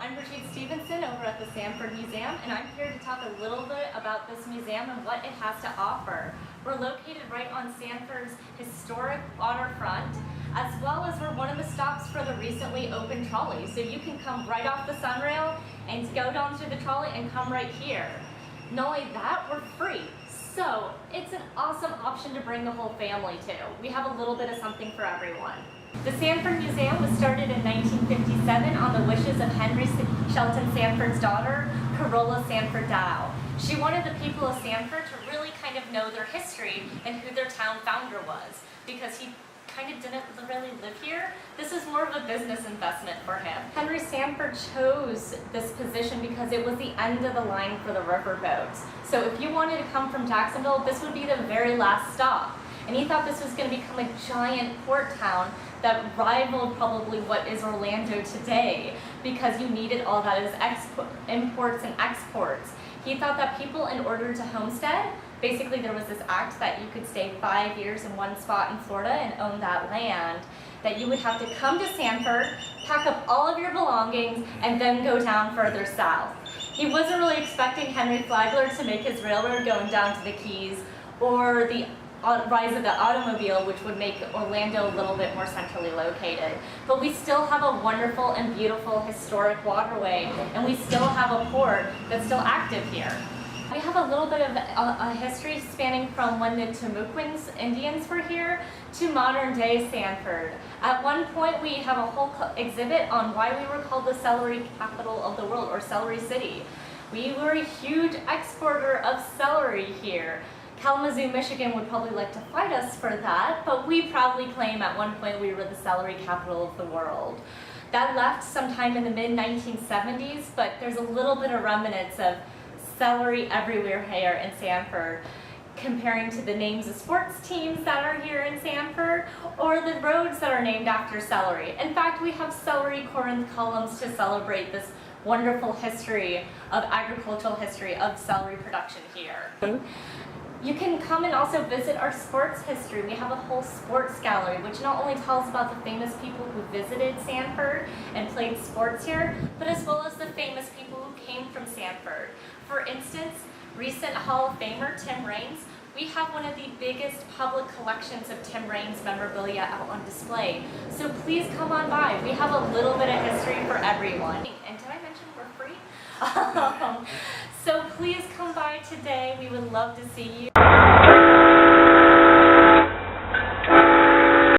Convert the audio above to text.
I'm Brigitte Stevenson over at the Sanford Museum, and I'm here to talk a little bit about this museum and what it has to offer. We're located right on Sanford's historic waterfront, as well as we're one of the stops for the recently opened trolley. So you can come right off the SunRail and go down through the trolley and come right here. Not only that, we're free. So it's an awesome option to bring the whole family to. We have a little bit of something for everyone. The Sanford Museum was started in 1957 on the wishes of Henry Shelton Sanford's daughter, Carola Sanford Dow. She wanted the people of Sanford to really kind of know their history and who their town founder was, because he kind of didn't really live here. This is more of a business investment for him. Henry Sanford chose this position because it was the end of the line for the riverboats. So if you wanted to come from Jacksonville, this would be the very last stop. And he thought this was going to become a giant port town that rivaled probably what is Orlando today, because you needed all that as imports and exports. He thought that people, in order to homestead, basically there was this act that you could stay 5 years in one spot in Florida and own that land, that you would have to come to Sanford, pack up all of your belongings, and then go down further south. He wasn't really expecting Henry Flagler to make his railroad going down to the Keys, or the rise of the automobile, which would make Orlando a little bit more centrally located. But we still have a wonderful and beautiful historic waterway, and we still have a port that's still active here. We have a little bit of a history spanning from when the Timucuans Indians were here to modern day Sanford. At one point we have a whole exhibit on why we were called the celery capital of the world, or Celery City. We were a huge exporter of celery here. Kalamazoo, Michigan would probably like to fight us for that, but we proudly claim at one point we were the celery capital of the world. That left sometime in the mid-1970s, but there's a little bit of remnants of celery everywhere here in Sanford, comparing to the names of sports teams that are here in Sanford, or the roads that are named after celery. In fact, we have celery Corinth columns to celebrate this wonderful history of agricultural history of celery production here. You can come and also visit our sports history. We have a whole sports gallery, which not only tells about the famous people who visited Sanford and played sports here, but as well as the famous people who came from Sanford. For instance, recent Hall of Famer Tim Raines, we have one of the biggest public collections of Tim Raines memorabilia out on display. So please come on by. We have a little bit of history for everyone. And did I mention we're free? So please come by today. We would love to see you.